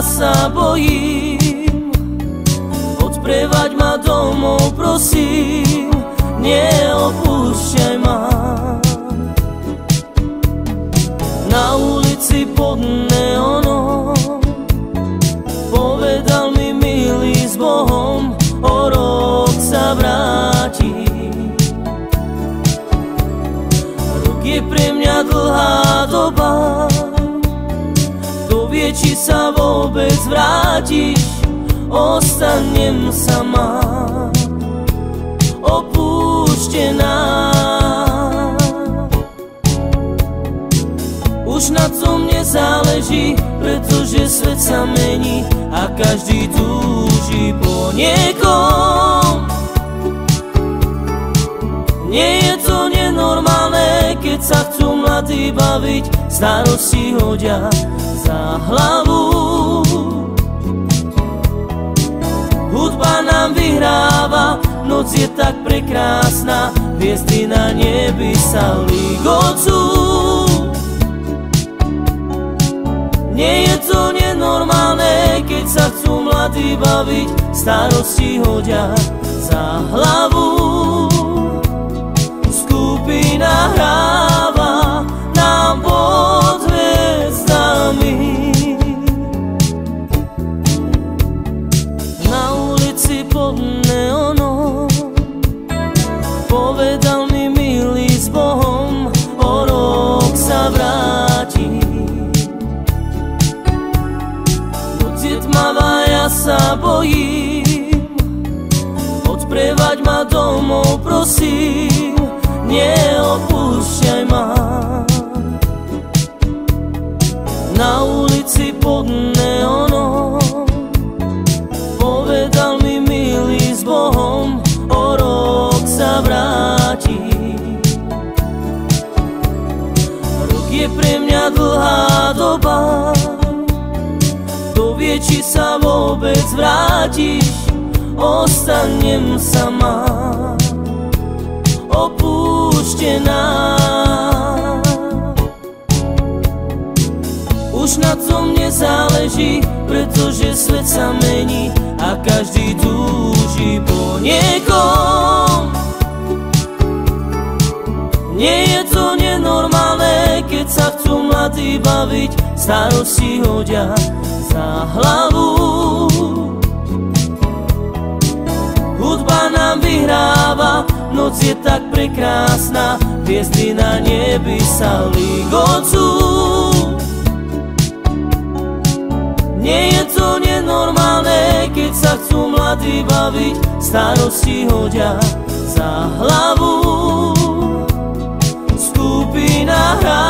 ja sa bojím. Odprevať ma domov, prosím, neopúšťaj ma. Na ulici pod neonom povedal mi milý s Bohom, o rok sa vráti. Rok je pre mňa dlhá doba, kto vie, či sa vôbec vrátiš. Ostanem sama, opúštená. Už na tom nezáleží, pretože svet sa mení a každý túži po niekom. Nie je to nenormálne, keď sa chcú mladí baviť, starosti hodia za hlavu. Hudba nám vyhráva, noc je tak prekrásna, hviezdy na nebi sa ligočú. Nie je to nenormálne, keď sa chcú mladí baviť, starosti hodia za hlavu. Skupina hráva nám pod hviezdami. Na ulici pod neonom povedal mi milý s Bohom, o rok sa vráti. Tmavá, ja sa bojím. Odprevať ma domov, prosím, neopúšťaj ma. Na ulici pod neonom povedal mi milý s Bohom, o rok sa vráti. Rok je pre mňa dlhá doba, kto vie, či sa vôbec vrátiš. Ostanem sama, opúštená. Už na tom nezáleží, pretože svet sa mení a každý túži po niekom. Nie je to nenormálne, keď sa chcú mladí baviť, starosti hodia za hlavu. Hudba nám vyhráva, noc je tak prekrásna, hviezdy na nebi sa ligočú. Nie je to nenormálne, keď sa chcú mladí baviť, starosti hodia za hlavu. Skupina hráva